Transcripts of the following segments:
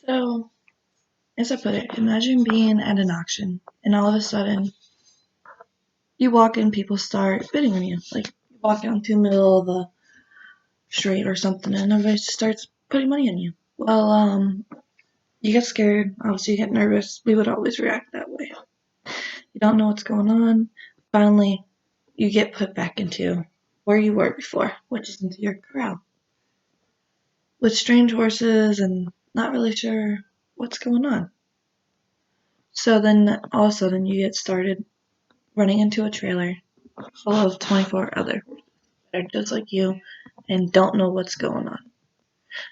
So, as I put it, imagine being at an auction and all of a sudden you walk in, people start bidding on you. Like, you walk out into the middle of a street or something and everybody just starts putting money on you. Well, you get scared. Obviously, you get nervous. We would always react that way. You don't know what's going on. Finally, you get put back into where you were before, which is into your corral with strange horses and not really sure what's going on. So then all of a sudden you get started running into a trailer full of 24 other horses that are just like you and don't know what's going on.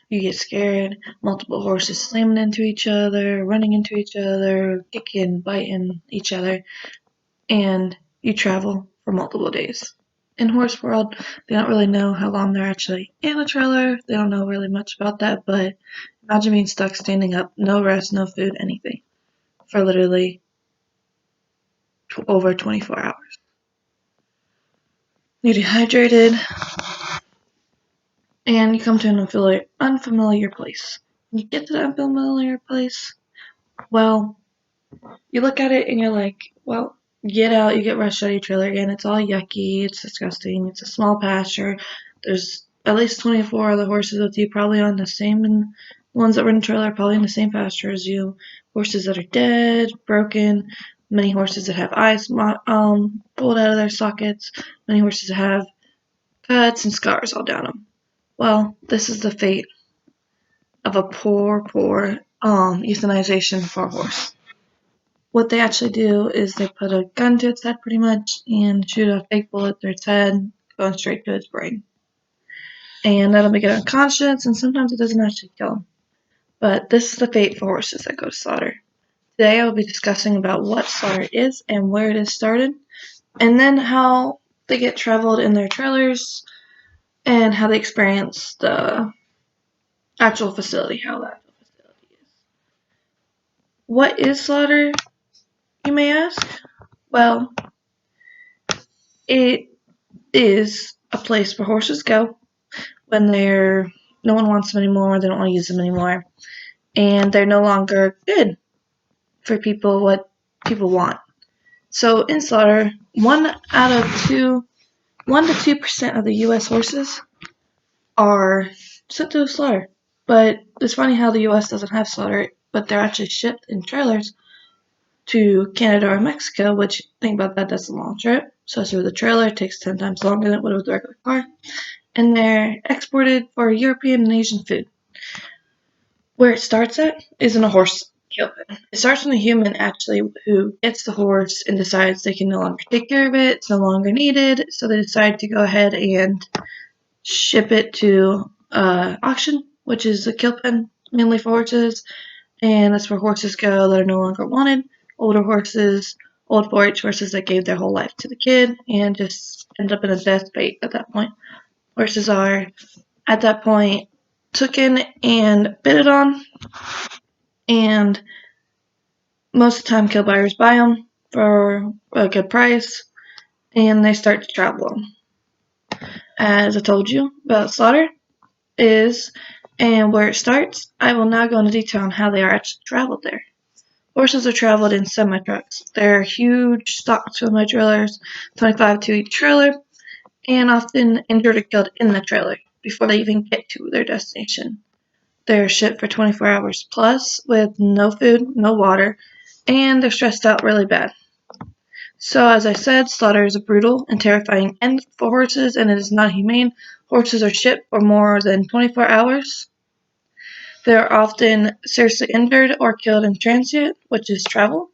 You get scared, multiple horses slamming into each other, running into each other, kicking, biting each other, and you travel for multiple days. In Horse World, they don't really know how long they're actually in a trailer. They don't know really much about that, but imagine being stuck standing up, no rest, no food, anything, for literally over 24 hours. You're dehydrated, and you come to an unfamiliar place. When you get to the unfamiliar place, well, you look at it and you're like, well, get out, you get rushed out of your trailer again. It's all yucky, it's disgusting, it's a small pasture. There's at least 24 other horses with you, probably on the same, and the ones that were in the trailer are probably in the same pasture as you. Horses that are dead, broken, many horses that have eyes pulled out of their sockets, many horses that have cuts and scars all down them. Well, this is the fate of a poor euthanization for a horse. What they actually do is they put a gun to its head pretty much and shoot a fake bullet through its head, going straight to its brain. And that'll make it unconscious, and sometimes it doesn't actually kill them. But this is the fate for horses that go to slaughter. Today I will be discussing about what slaughter is and where it is started, and then how they get traveled in their trailers and how they experience the actual facility, how that facility is. What is slaughter, you may ask? Well, it is a place where horses go when no one wants them anymore, they don't want to use them anymore, and they're no longer good for people what people want. So in slaughter, 1 to 2% of the U.S. horses are sent to slaughter. But it's funny how the U.S. doesn't have slaughter, but they're actually shipped in trailers to Canada or Mexico, which, think about that, that's a long trip. So through the trailer, it takes 10 times longer than it would with a regular car. And they're exported for European and Asian food. Where it starts at is in a horse kill-pen. It starts from the human, actually, who gets the horse and decides they can no longer take care of it, it's no longer needed, so they decide to go ahead and ship it to auction, which is a kill-pen mainly for horses, and that's where horses go that are no longer wanted. Older horses, old 4-H horses that gave their whole life to the kid and just end up in a death bait at that point. Horses are, at that point, taken and bidded on, and most of the time kill buyers buy them for a good price, and they start to travel them. As I told you about slaughter is and where it starts, I will now go into detail on how they are actually traveled there. Horses are traveled in semi-trucks. They're huge stock semi-trailers, 25 to each trailer, and often injured or killed in the trailer before they even get to their destination. They're shipped for 24 hours plus with no food, no water, and they're stressed out really bad. So, as I said, slaughter is a brutal and terrifying end for horses, and it is not humane. Horses are shipped for more than 24 hours. They are often seriously injured or killed in transit, which is travel.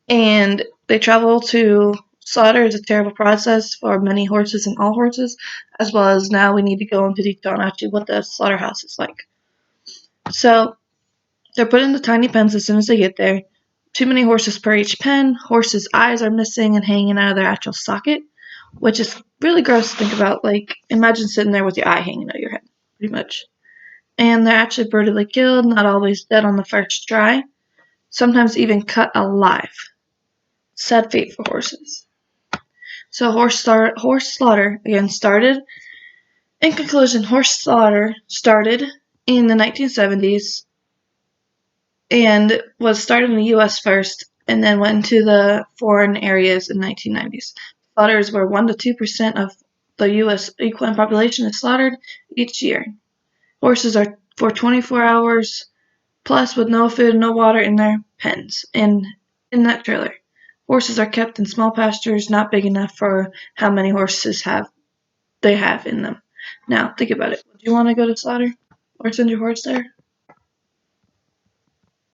And they travel to slaughter is a terrible process for many horses and all horses, as well as now we need to go into detail on actually what the slaughterhouse is like. So, they're put into tiny pens as soon as they get there. Too many horses per each pen. Horses' eyes are missing and hanging out of their actual socket, which is really gross to think about. Like, imagine sitting there with your eye hanging out of your head, pretty much. And they're actually brutally killed, not always dead on the first try, sometimes even cut alive. Sad fate for horses. So horse slaughter again started. In conclusion, horse slaughter started in the 1970s and was started in the U.S. first and then went into the foreign areas in the 1990s. Slaughters where 1 to 2% of the U.S. equine population is slaughtered each year. Horses are for 24 hours plus with no food and no water in their pens in that trailer. Horses are kept in small pastures not big enough for how many horses they have in them. Now, think about it. Would you want to go to slaughter or send your horse there?